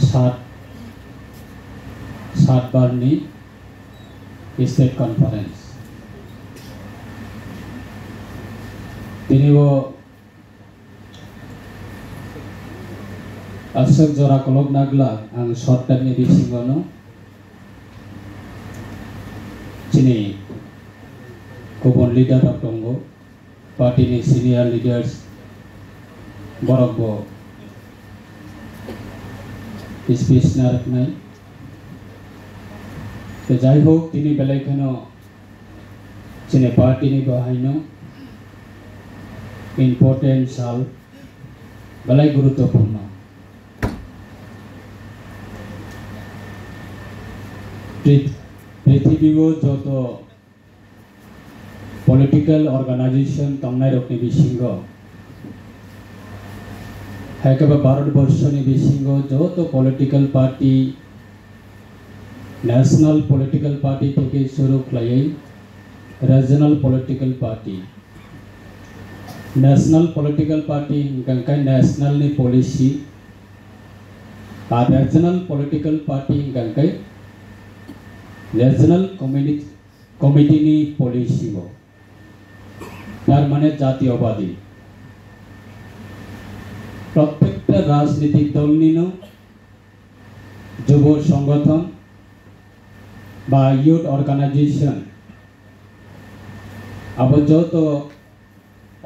सात बारनि state conference दिनैबो आसक जरा कलक नागला आं शर्ट टाइमनि बिसिङावनो दिनै गुबुन लिडार दङ पार्टीनि सिनियर लिडार्स बरकबो स्पीच नारनाय जाय होक दिनै बेलायखौनो दिनै पार्टीनि बाहायनो इम्पोर्टेंट साल बेलाय गुरुत्वपूर्ण पृथ्वीबो जत पॉलिटिकल ऑर्गेनाइजेशन तंगनाय रखनि बिसिंगो हेकेबा भारतवर्षनि बिसिंगो जत political party national political party থেকে শুরু খালাই regional political party national political party गंकाय नेशनल नि पॉलिसी और रीजनल पॉलिटिकल पार्टी गंकाय रीजनल कमिटी नि पॉलिसी हो तार माने जातीयवादी प्रत्येकटा राजनीतिक दल निनो युव संगठन बा यूथ ऑर्गेनाइजेशन अब जो तो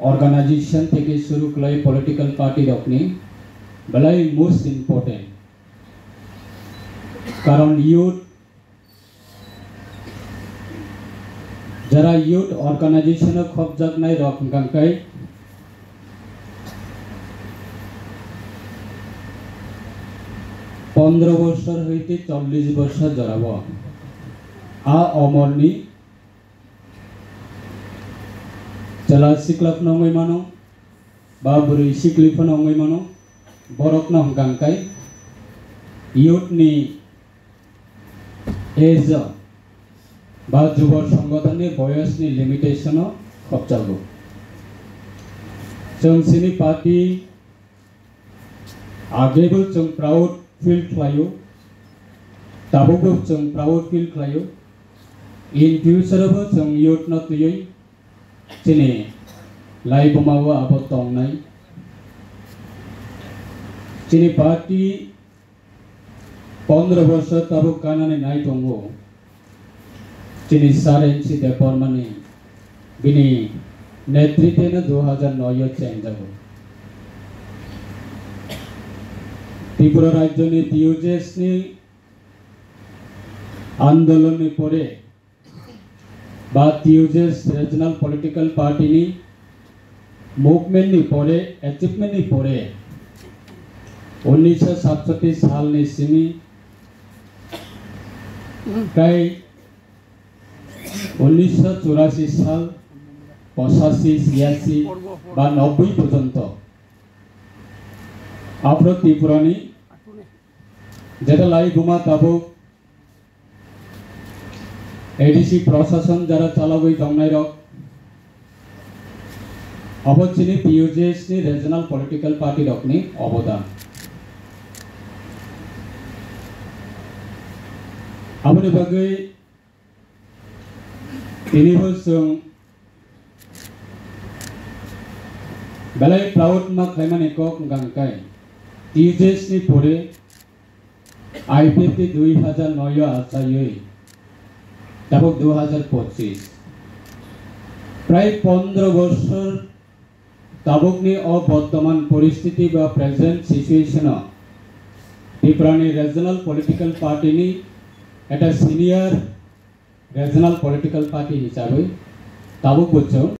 ऑर्गेनाइजेशन থেকে শুরু করে पॉलिटिकल पार्टी रखनी बलाई मोस्ट इम्पोर्टेंट कारण यूथ जरा यूथ ऑर्गेनाइजेशन खूब जगनाय रक गंकाय 15 বছর হইতে 40 বছর জড়াব आ अमरनी चला सिक्लाफ नंगै मानो बा बुरै सिक्लिफ नंगै मानो बरक न गंकाय यूथनि एज बा युव संगठननि बयसनि लिमिटेशन खबजागो जों सिनि पार्टी आगेबो जों प्राउड फील खालायो दाबोबो जों प्राउड फील खालायो इन फ्यूचर जों यूथ न तुयै दिनै लाइफ मावो आबो तंनाय दिनै पार्टी 15 বছর ताबो कानानै नाय दंगो दिनै सारेन्सि देबबर्मानि बिनि नेतृत्वेनो 2009 चेंज जागो त्रिपुरा राज्यनि टीयूजेसनि आंदोलननि परे बा टीयूजेस रीजनल पॉलिटिकल पार्टी नि मूवमेंट नि परे अचीवमेंट नि परे 1967 साल नि सिमी प्राय 1984 साल 85 86 बा 90 पर्यंत आफ्रो त्रिपुरानि जेटा लाई गुमा ताबो एडीसी प्रशासन जरा चालाबै दंनाय रक अबचिनि टीयूजेस नि रीजनल पॉलिटिकल पार्टी रकनि अवदान आबनि बागै दिनैबो जों बेलाय प्राउड मा खायमानि कक गंकाय टीयूजेस नि परे आईपीपी 2009 आसायै तब 2025 प्राय 15 বছর ताबुकनि अवर्तमान परिस्थिति बा प्रेजेंट सिचुएशन त्रिपुरानि रीजनल पॉलिटिकल पार्टी नि एटा सीनियर रीजनल पॉलिटिकल पार्टी हिसाबै ताबुक बोचौ